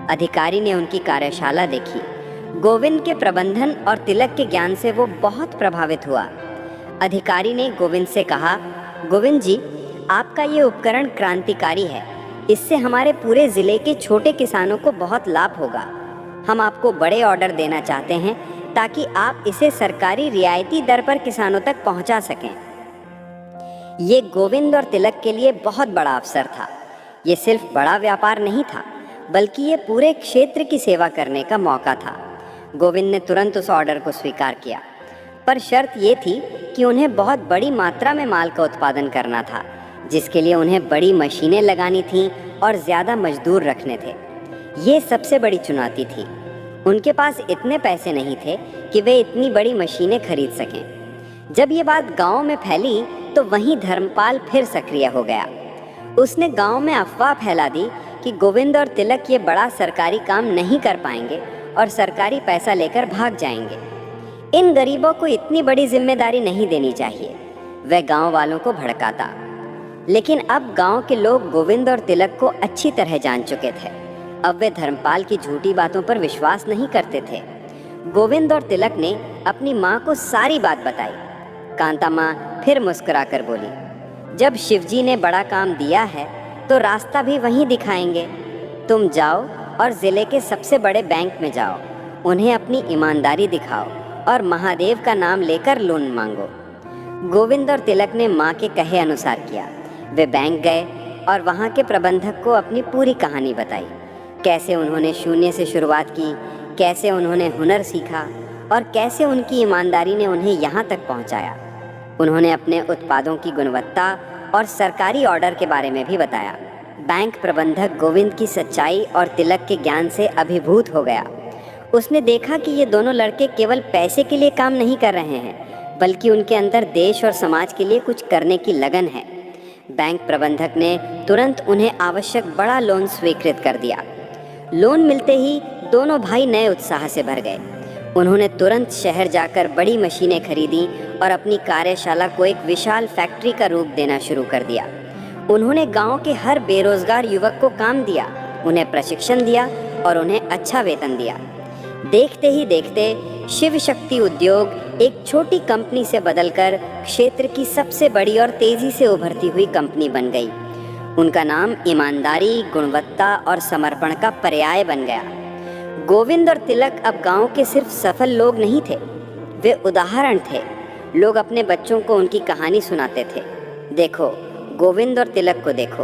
अधिकारी ने उनकी कार्यशाला देखी। गोविंद के प्रबंधन और तिलक के ज्ञान से वो बहुत प्रभावित हुआ। अधिकारी ने गोविंद से कहा, गोविंद जी, आपका ये उपकरण क्रांतिकारी है। इससे हमारे पूरे ज़िले के छोटे किसानों को बहुत लाभ होगा। हम आपको बड़े ऑर्डर देना चाहते हैं ताकि आप इसे सरकारी रियायती दर पर किसानों तक पहुंचा सकें। ये गोविंद और तिलक के लिए बहुत बड़ा अवसर था। ये सिर्फ बड़ा व्यापार नहीं था, बल्कि ये पूरे क्षेत्र की सेवा करने का मौका था। गोविंद ने तुरंत उस ऑर्डर को स्वीकार किया, पर शर्त ये थी कि उन्हें बहुत बड़ी मात्रा में माल का उत्पादन करना था, जिसके लिए उन्हें बड़ी मशीनें लगानी थीं और ज़्यादा मजदूर रखने थे। ये सबसे बड़ी चुनौती थी। उनके पास इतने पैसे नहीं थे कि वे इतनी बड़ी मशीनें खरीद सकें। जब ये बात गांव में फैली तो वहीं धर्मपाल फिर सक्रिय हो गया। उसने गांव में अफवाह फैला दी कि गोविंद और तिलक ये बड़ा सरकारी काम नहीं कर पाएंगे और सरकारी पैसा लेकर भाग जाएंगे। इन गरीबों को इतनी बड़ी जिम्मेदारी नहीं देनी चाहिए। वह गांव वालों को भड़काता। लेकिन अब गांव के लोग गोविंद और तिलक को अच्छी तरह जान चुके थे। अब वे धर्मपाल की झूठी बातों पर विश्वास नहीं करते थे। गोविंद और तिलक ने अपनी माँ को सारी बात बताई। कांता माँ फिर मुस्कुराकर बोली, जब शिवजी ने बड़ा काम दिया है तो रास्ता भी वहीं दिखाएंगे। तुम जाओ और ज़िले के सबसे बड़े बैंक में जाओ, उन्हें अपनी ईमानदारी दिखाओ और महादेव का नाम लेकर लोन मांगो। गोविंद और तिलक ने माँ के कहे अनुसार किया। वे बैंक गए और वहाँ के प्रबंधक को अपनी पूरी कहानी बताई। कैसे उन्होंने शून्य से शुरुआत की, कैसे उन्होंने हुनर सीखा और कैसे उनकी ईमानदारी ने उन्हें यहाँ तक पहुँचाया। उन्होंने अपने उत्पादों की गुणवत्ता और सरकारी ऑर्डर के बारे में भी बताया। बैंक प्रबंधक गोविंद की सच्चाई और तिलक के ज्ञान से अभिभूत हो गया। उसने देखा कि ये दोनों लड़के केवल पैसे के लिए काम नहीं कर रहे हैं, बल्कि उनके अंदर देश और समाज के लिए कुछ करने की लगन है। बैंक प्रबंधक ने तुरंत उन्हें आवश्यक बड़ा लोन स्वीकृत कर दिया। लोन मिलते ही दोनों भाई नए उत्साह से भर गए। उन्होंने तुरंत शहर जाकर बड़ी मशीनें खरीदी और अपनी कार्यशाला को एक विशाल फैक्ट्री का रूप देना शुरू कर दिया। उन्होंने गांव के हर बेरोजगार युवक को काम दिया, उन्हें प्रशिक्षण दिया और उन्हें अच्छा वेतन दिया। देखते ही देखते शिव शक्ति उद्योग एक छोटी कंपनी से बदलकर क्षेत्र की सबसे बड़ी और तेजी से उभरती हुई कंपनी बन गई। उनका नाम ईमानदारी, गुणवत्ता और समर्पण का पर्याय बन गया। गोविंद और तिलक अब गांव के सिर्फ सफल लोग नहीं थे, वे उदाहरण थे। लोग अपने बच्चों को उनकी कहानी सुनाते थे। देखो, गोविंद और तिलक को देखो,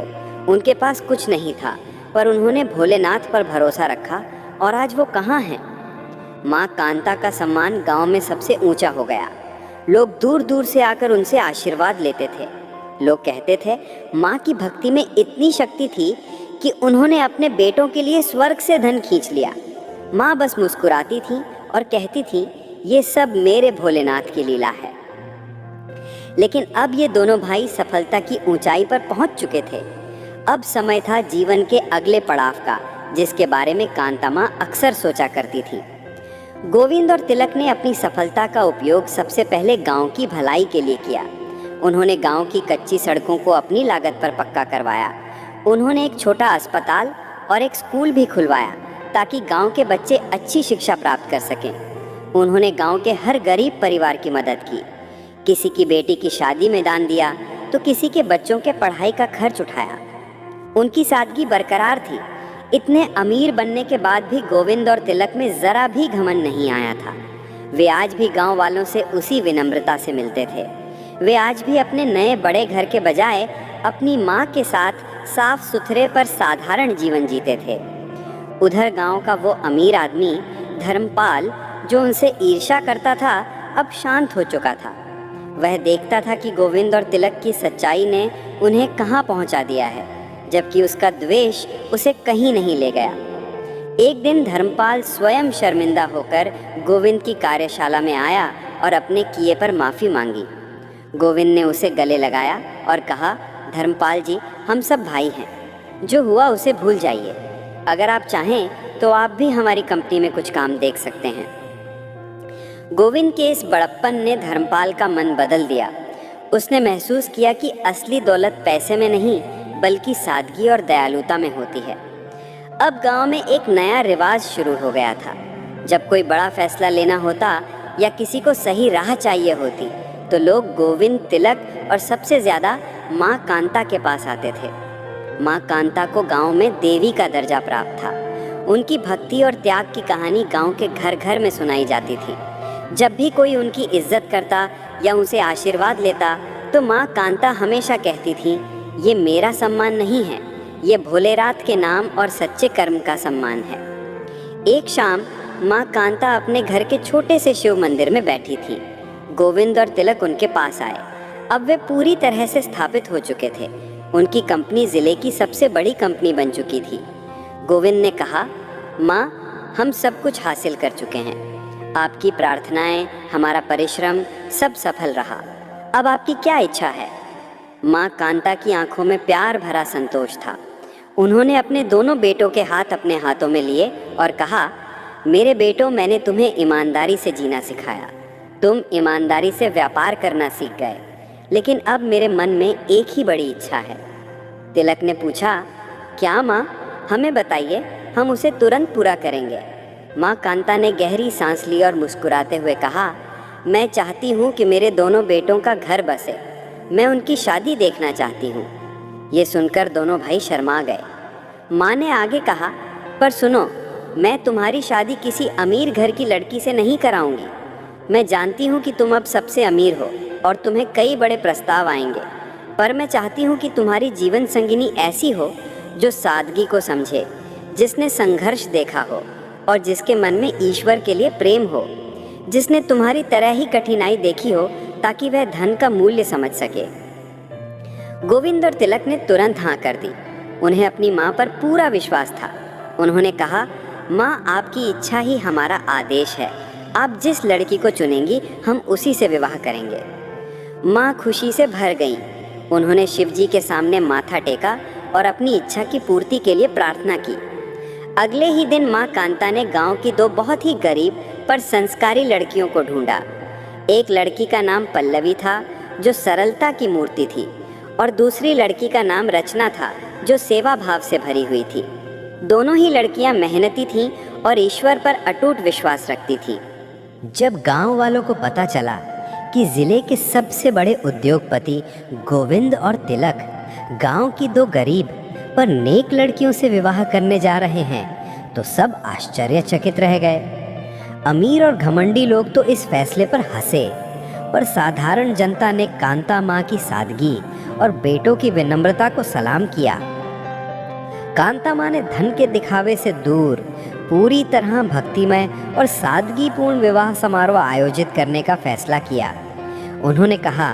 उनके पास कुछ नहीं था, पर उन्होंने भोलेनाथ पर भरोसा रखा और आज वो कहाँ हैं। माँ कांता का सम्मान गांव में सबसे ऊंचा हो गया। लोग दूर दूर से आकर उनसे आशीर्वाद लेते थे। लोग कहते थे, माँ की भक्ति में इतनी शक्ति थी कि उन्होंने अपने बेटों के लिए स्वर्ग से धन खींच लिया। माँ बस मुस्कुराती थी और कहती थी, ये सब मेरे भोलेनाथ की लीला है। लेकिन अब ये दोनों भाई सफलता की ऊंचाई पर पहुंच चुके थे। अब समय था जीवन के अगले पड़ाव का, जिसके बारे में कांता माँ अक्सर सोचा करती थी। गोविंद और तिलक ने अपनी सफलता का उपयोग सबसे पहले गांव की भलाई के लिए किया। उन्होंने गांव की कच्ची सड़कों को अपनी लागत पर पक्का करवाया। उन्होंने एक छोटा अस्पताल और एक स्कूल भी खुलवाया ताकि गांव के बच्चे अच्छी शिक्षा प्राप्त कर सकें। उन्होंने गांव के हर गरीब परिवार की मदद की। किसी की बेटी की शादी में दान दिया तो किसी के बच्चों के पढ़ाई का खर्च उठाया। उनकी सादगी बरकरार थी। इतने अमीर बनने के बाद भी गोविंद और तिलक में ज़रा भी घमंड नहीं आया था। वे आज भी गांव वालों से उसी विनम्रता से मिलते थे। वे आज भी अपने नए बड़े घर के बजाय अपनी माँ के साथ साफ सुथरे पर साधारण जीवन जीते थे। उधर गांव का वो अमीर आदमी धर्मपाल, जो उनसे ईर्ष्या करता था, अब शांत हो चुका था। वह देखता था कि गोविंद और तिलक की सच्चाई ने उन्हें कहाँ पहुँचा दिया है, जबकि उसका द्वेष उसे कहीं नहीं ले गया। एक दिन धर्मपाल स्वयं शर्मिंदा होकर गोविंद की कार्यशाला में आया और अपने किए पर माफ़ी मांगी। गोविंद ने उसे गले लगाया और कहा, धर्मपाल जी, हम सब भाई हैं, जो हुआ उसे भूल जाइए। अगर आप चाहें तो आप भी हमारी कंपनी में कुछ काम देख सकते हैं। गोविंद के इस बड़प्पन ने धर्मपाल का मन बदल दिया। उसने महसूस किया कि असली दौलत पैसे में नहीं, बल्कि सादगी और दयालुता में होती है। अब गांव में एक नया रिवाज शुरू हो गया था। जब कोई बड़ा फैसला लेना होता या किसी को सही राह चाहिए होती, तो लोग गोविंद, तिलक और सबसे ज़्यादा माँ कांता के पास आते थे। माँ कांता को गांव में देवी का दर्जा प्राप्त था। उनकी भक्ति और त्याग की कहानी गांव के घर घर में सुनाई जाती थी। जब भी कोई उनकी इज्जत करता या उनसे आशीर्वाद लेता, तो माँ कांता हमेशा कहती थी, ये मेरा सम्मान नहीं है, ये भोलेनाथ के नाम और सच्चे कर्म का सम्मान है। एक शाम माँ कांता अपने घर के छोटे से शिव मंदिर में बैठी थी। गोविंद और तिलक उनके पास आए। अब वे पूरी तरह से स्थापित हो चुके थे। उनकी कंपनी जिले की सबसे बड़ी कंपनी बन चुकी थी। गोविंद ने कहा, माँ, हम सब कुछ हासिल कर चुके हैं। आपकी प्रार्थनाएं, हमारा परिश्रम सब सफल रहा। अब आपकी क्या इच्छा है? माँ कांता की आंखों में प्यार भरा संतोष था। उन्होंने अपने दोनों बेटों के हाथ अपने हाथों में लिए और कहा, मेरे बेटों, मैंने तुम्हें ईमानदारी से जीना सिखाया। तुम ईमानदारी से व्यापार करना सीख गए, लेकिन अब मेरे मन में एक ही बड़ी इच्छा है। तिलक ने पूछा, क्या माँ? हमें बताइए, हम उसे तुरंत पूरा करेंगे। माँ कांता ने गहरी सांस ली और मुस्कुराते हुए कहा, मैं चाहती हूँ कि मेरे दोनों बेटों का घर बसे। मैं उनकी शादी देखना चाहती हूँ। ये सुनकर दोनों भाई शर्मा गए। माँ ने आगे कहा, पर सुनो, मैं तुम्हारी शादी किसी अमीर घर की लड़की से नहीं कराऊंगी। मैं जानती हूँ कि तुम अब सबसे अमीर हो और तुम्हें कई बड़े प्रस्ताव आएंगे, पर मैं चाहती हूँ कि तुम्हारी जीवन संगिनी ऐसी हो जो सादगी को समझे, जिसने संघर्ष देखा हो और जिसके मन में ईश्वर के लिए प्रेम हो, जिसने तुम्हारी तरह ही कठिनाई देखी हो ताकि वह धन का मूल्य समझ सके। गोविंद और तिलक ने तुरंत हाँ कर दी। उन्हें अपनी माँ पर पूरा विश्वास था। उन्होंने कहा, माँ, आपकी इच्छा ही हमारा आदेश है। आप जिस लड़की को चुनेंगी हम उसी से विवाह करेंगे। माँ खुशी से भर गईं। उन्होंने शिवजी के सामने माथा टेका और अपनी इच्छा की पूर्ति के लिए प्रार्थना की। अगले ही दिन माँ कांता ने गांव की दो बहुत ही गरीब पर संस्कारी लड़कियों को ढूंढा। एक लड़की का नाम पल्लवी था, जो सरलता की मूर्ति थी, और दूसरी लड़की का नाम रचना था, जो सेवा भाव से भरी हुई थी। दोनों ही लड़कियां मेहनती थीं और ईश्वर पर अटूट विश्वास रखती थीं। जब गांव वालों को पता चला कि जिले के सबसे बड़े उद्योगपति गोविंद और तिलक गांव की दो गरीब पर नेक लड़कियों से विवाह करने जा रहे हैं, तो सब आश्चर्यचकित रह गए। अमीर और घमंडी लोग तो इस फैसले पर हंसे, पर साधारण जनता ने कांता माँ की सादगी और बेटों की विनम्रता को सलाम किया। कांता माँ ने धन के दिखावे से दूर पूरी तरह भक्तिमय और सादगीपूर्ण विवाह समारोह आयोजित करने का फैसला किया। उन्होंने कहा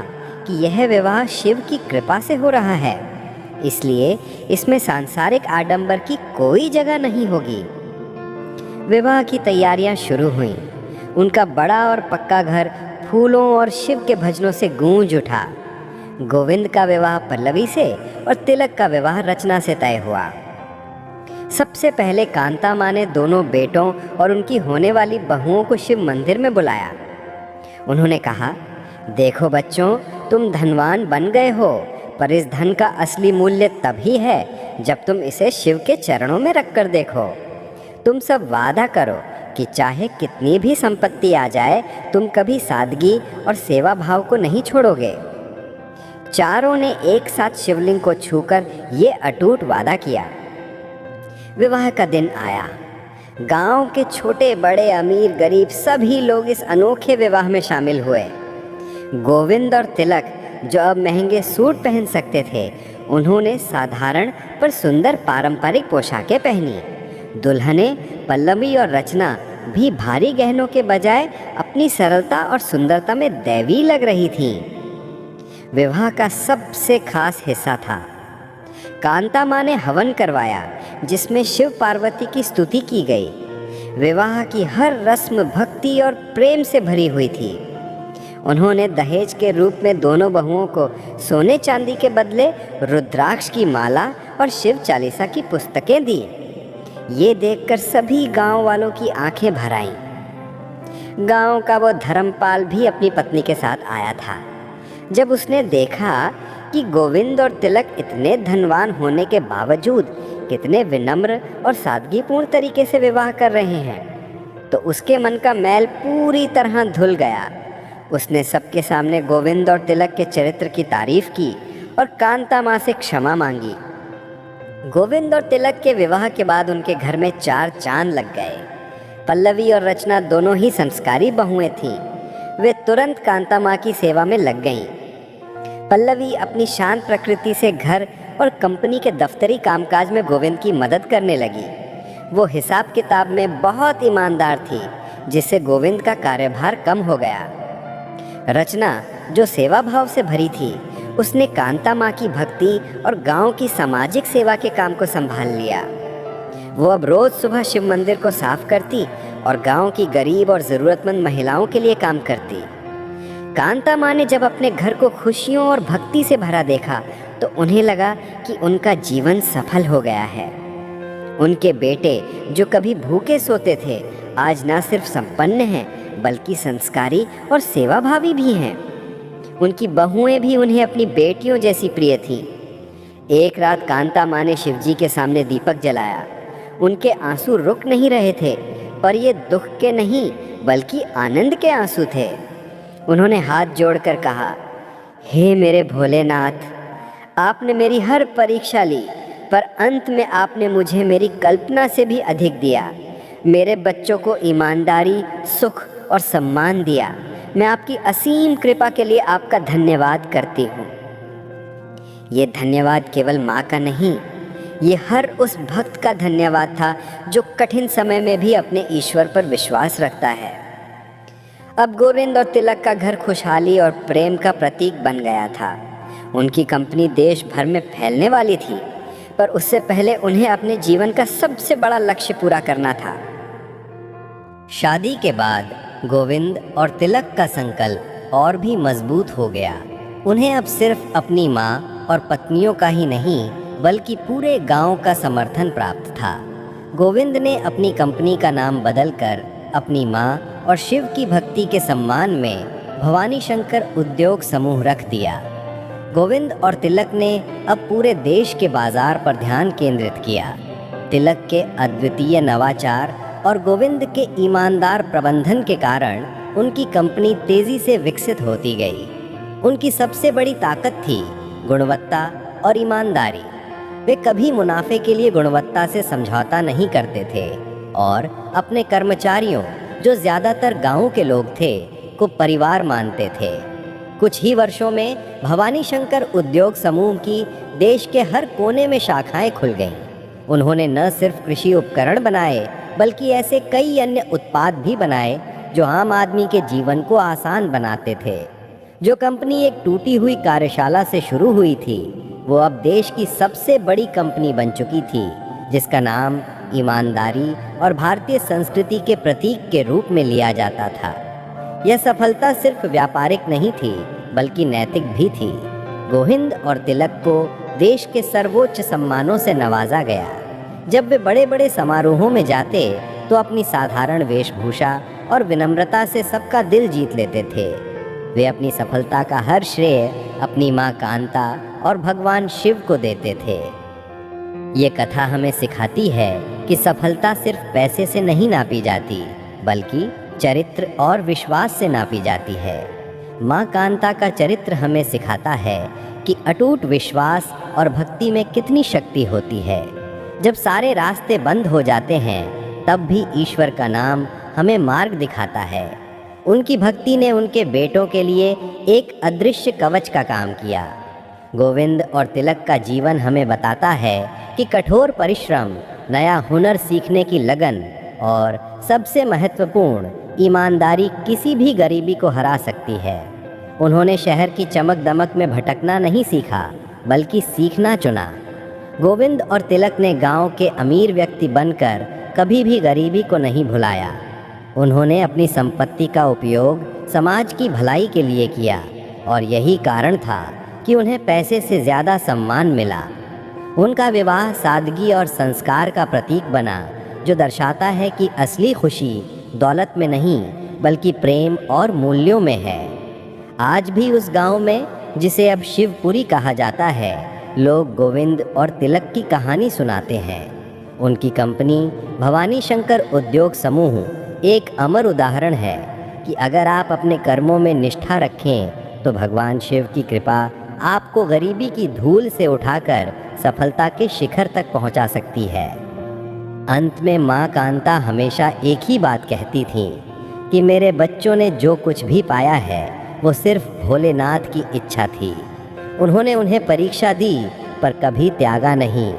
कि यह विवाह शिव की कृपा से हो रहा है, इसलिए इसमें सांसारिक आडंबर की कोई जगह नहीं होगी। विवाह की तैयारियां शुरू हुईं। उनका बड़ा और पक्का घर फूलों और शिव के भजनों से गूंज उठा। गोविंद का विवाह पल्लवी से और तिलक का विवाह रचना से तय हुआ। सबसे पहले कांता माँ ने दोनों बेटों और उनकी होने वाली बहुओं को शिव मंदिर में बुलाया। उन्होंने कहा, देखो बच्चों, तुम धनवान बन गए हो, पर इस धन का असली मूल्य तभी है जब तुम इसे शिव के चरणों में रखकर देखो। तुम सब वादा करो कि चाहे कितनी भी संपत्ति आ जाए, तुम कभी सादगी और सेवा भाव को नहीं छोड़ोगे। चारों ने एक साथ शिवलिंग को छूकर ये अटूट वादा किया। विवाह का दिन आया। गांव के छोटे बड़े अमीर गरीब सभी लोग इस अनोखे विवाह में शामिल हुए। गोविंद और तिलक, जो अब महंगे सूट पहन सकते थे, उन्होंने साधारण पर सुंदर पारंपरिक पोशाकें पहनी। दुल्हने पल्लवी और रचना भी भारी गहनों के बजाय अपनी सरलता और सुंदरता में दैवी लग रही थीं। विवाह का सबसे खास हिस्सा था कांता माँ ने हवन करवाया, जिसमें शिव पार्वती की स्तुति की गई। विवाह की हर रस्म भक्ति और प्रेम से भरी हुई थी। उन्होंने दहेज के रूप में दोनों बहुओं को सोने चांदी के बदले रुद्राक्ष की माला और शिव चालीसा की पुस्तकें दी। ये देखकर सभी गांव वालों की आंखें भर आईं। गांव का वो धर्मपाल भी अपनी पत्नी के साथ आया था। जब उसने देखा कि गोविंद और तिलक इतने धनवान होने के बावजूद कितने विनम्र और सादगीपूर्ण तरीके से विवाह कर रहे हैं, तो उसके मन का मैल पूरी तरह धुल गया। उसने सबके सामने गोविंद और तिलक के चरित्र की तारीफ की और कांता माँ से क्षमा मांगी। गोविंद और तिलक के विवाह के बाद उनके घर में 4 चांद लग गए। पल्लवी और रचना दोनों ही संस्कारी बहुएं थीं। वे तुरंत कांता माँ की सेवा में लग गईं। पल्लवी अपनी शांत प्रकृति से घर और कंपनी के दफ्तरी कामकाज में गोविंद की मदद करने लगी। वो हिसाब किताब में बहुत ईमानदार थी, जिससे गोविंद का कार्यभार कम हो गया। रचना, जो सेवा भाव से भरी थी, उसने कांता माँ की भक्ति और गांव की सामाजिक सेवा के काम को संभाल लिया। वो अब रोज सुबह शिव मंदिर को साफ करती और गांव की गरीब और ज़रूरतमंद महिलाओं के लिए काम करती। कांता माँ ने जब अपने घर को खुशियों और भक्ति से भरा देखा तो उन्हें लगा कि उनका जीवन सफल हो गया है। उनके बेटे, जो कभी भूखे सोते थे, आज न सिर्फ संपन्न हैं बल्कि संस्कारी और सेवाभावी भी हैं। उनकी बहुएं भी उन्हें अपनी बेटियों जैसी प्रिय थीं। एक रात कांता माँ ने शिवजी के सामने दीपक जलाया। उनके आंसू रुक नहीं रहे थे, पर ये दुख के नहीं बल्कि आनंद के आंसू थे। उन्होंने हाथ जोड़कर कहा, हे मेरे भोलेनाथ, आपने मेरी हर परीक्षा ली, पर अंत में आपने मुझे मेरी कल्पना से भी अधिक दिया। मेरे बच्चों को ईमानदारी, सुख और सम्मान दिया। मैं आपकी असीम कृपा के लिए आपका धन्यवाद करती हूँ। ये धन्यवाद केवल माँ का नहीं, ये हर उस भक्त का धन्यवाद था जो कठिन समय में भी अपने ईश्वर पर विश्वास रखता है। अब गोविंद और तिलक का घर खुशहाली और प्रेम का प्रतीक बन गया था। उनकी कंपनी देश भर में फैलने वाली थी, पर उससे पहले उन्हें अपने जीवन का सबसे बड़ा लक्ष्य पूरा करना था। शादी के बाद गोविंद और तिलक का संकल्प और भी मजबूत हो गया। उन्हें अब सिर्फ अपनी माँ और पत्नियों का ही नहीं बल्कि पूरे गांव का समर्थन प्राप्त था। गोविंद ने अपनी कंपनी का नाम बदलकर अपनी माँ और शिव की भक्ति के सम्मान में भवानी शंकर उद्योग समूह रख दिया। गोविंद और तिलक ने अब पूरे देश के बाजार पर ध्यान केंद्रित किया। तिलक के अद्वितीय नवाचार और गोविंद के ईमानदार प्रबंधन के कारण उनकी कंपनी तेजी से विकसित होती गई। उनकी सबसे बड़ी ताकत थी गुणवत्ता और ईमानदारी। वे कभी मुनाफे के लिए गुणवत्ता से समझौता नहीं करते थे और अपने कर्मचारियों, जो ज़्यादातर गांव के लोग थे, को परिवार मानते थे। कुछ ही वर्षों में भवानी शंकर उद्योग समूह की देश के हर कोने में शाखाएं खुल गईं। उन्होंने न सिर्फ कृषि उपकरण बनाए बल्कि ऐसे कई अन्य उत्पाद भी बनाए जो आम आदमी के जीवन को आसान बनाते थे। जो कंपनी एक टूटी हुई कार्यशाला से शुरू हुई थी, वो अब देश की सबसे बड़ी कंपनी बन चुकी थी, जिसका नाम ईमानदारी और भारतीय संस्कृति के प्रतीक के रूप में लिया जाता था। यह सफलता सिर्फ व्यापारिक नहीं थी बल्कि नैतिक भी थी। गोविंद और तिलक को देश के सर्वोच्च सम्मानों से नवाजा गया। जब वे बड़े बड़े समारोहों में जाते तो अपनी साधारण वेशभूषा और विनम्रता से सबका दिल जीत लेते थे। वे अपनी सफलता का हर श्रेय अपनी माँ कांता और भगवान शिव को देते थे। ये कथा हमें सिखाती है कि सफलता सिर्फ पैसे से नहीं नापी जाती बल्कि चरित्र और विश्वास से नापी जाती है। माँ कांता का चरित्र हमें सिखाता है कि अटूट विश्वास और भक्ति में कितनी शक्ति होती है। जब सारे रास्ते बंद हो जाते हैं तब भी ईश्वर का नाम हमें मार्ग दिखाता है। उनकी भक्ति ने उनके बेटों के लिए एक अदृश्य कवच का काम किया। गोविंद और तिलक का जीवन हमें बताता है कि कठोर परिश्रम, नया हुनर सीखने की लगन और सबसे महत्वपूर्ण ईमानदारी किसी भी गरीबी को हरा सकती है। उन्होंने शहर की चमक दमक में भटकना नहीं सीखा बल्कि सीखना चुना। गोविंद और तिलक ने गांव के अमीर व्यक्ति बनकर कभी भी गरीबी को नहीं भुलाया। उन्होंने अपनी संपत्ति का उपयोग समाज की भलाई के लिए किया और यही कारण था कि उन्हें पैसे से ज़्यादा सम्मान मिला। उनका विवाह सादगी और संस्कार का प्रतीक बना, जो दर्शाता है कि असली खुशी दौलत में नहीं बल्कि प्रेम और मूल्यों में है। आज भी उस गांव में, जिसे अब शिवपुरी कहा जाता है, लोग गोविंद और तिलक की कहानी सुनाते हैं। उनकी कंपनी भवानी शंकर उद्योग समूह एक अमर उदाहरण है कि अगर आप अपने कर्मों में निष्ठा रखें तो भगवान शिव की कृपा आपको गरीबी की धूल से उठाकर सफलता के शिखर तक पहुंचा सकती है। अंत में माँ कांता हमेशा एक ही बात कहती थी कि मेरे बच्चों ने जो कुछ भी पाया है वो सिर्फ भोलेनाथ की इच्छा थी। उन्होंने उन्हें परीक्षा दी पर कभी त्यागा नहीं।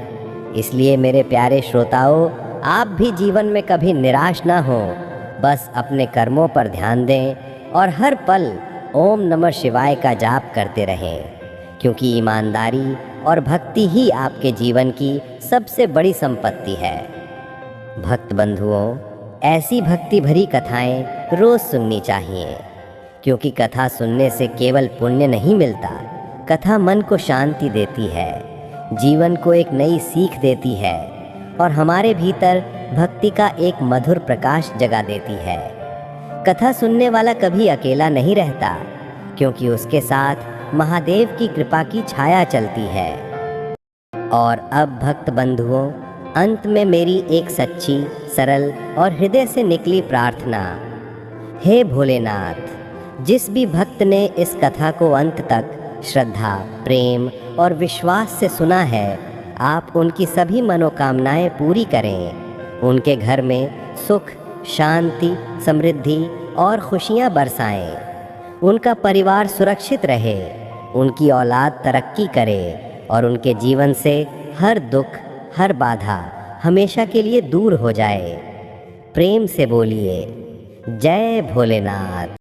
इसलिए मेरे प्यारे श्रोताओं, आप भी जीवन में कभी निराश ना हो, बस अपने कर्मों पर ध्यान दें और हर पल ओम नमः शिवाय का जाप करते रहें, क्योंकि ईमानदारी और भक्ति ही आपके जीवन की सबसे बड़ी संपत्ति है। भक्त बंधुओं, ऐसी भक्ति भरी कथाएं रोज़ सुननी चाहिए, क्योंकि कथा सुनने से केवल पुण्य नहीं मिलता, कथा मन को शांति देती है, जीवन को एक नई सीख देती है और हमारे भीतर भक्ति का एक मधुर प्रकाश जगा देती है। कथा सुनने वाला कभी अकेला नहीं रहता, क्योंकि उसके साथ महादेव की कृपा की छाया चलती है। और अब भक्त बंधुओं, अंत में मेरी एक सच्ची, सरल और हृदय से निकली प्रार्थना। हे भोलेनाथ, जिस भी भक्त ने इस कथा को अंत तक श्रद्धा, प्रेम और विश्वास से सुना है, आप उनकी सभी मनोकामनाएं पूरी करें। उनके घर में सुख, शांति, समृद्धि और खुशियां बरसाएं। उनका परिवार सुरक्षित रहे, उनकी औलाद तरक्की करे और उनके जीवन से हर दुख, हर बाधा हमेशा के लिए दूर हो जाए। प्रेम से बोलिए जय भोलेनाथ।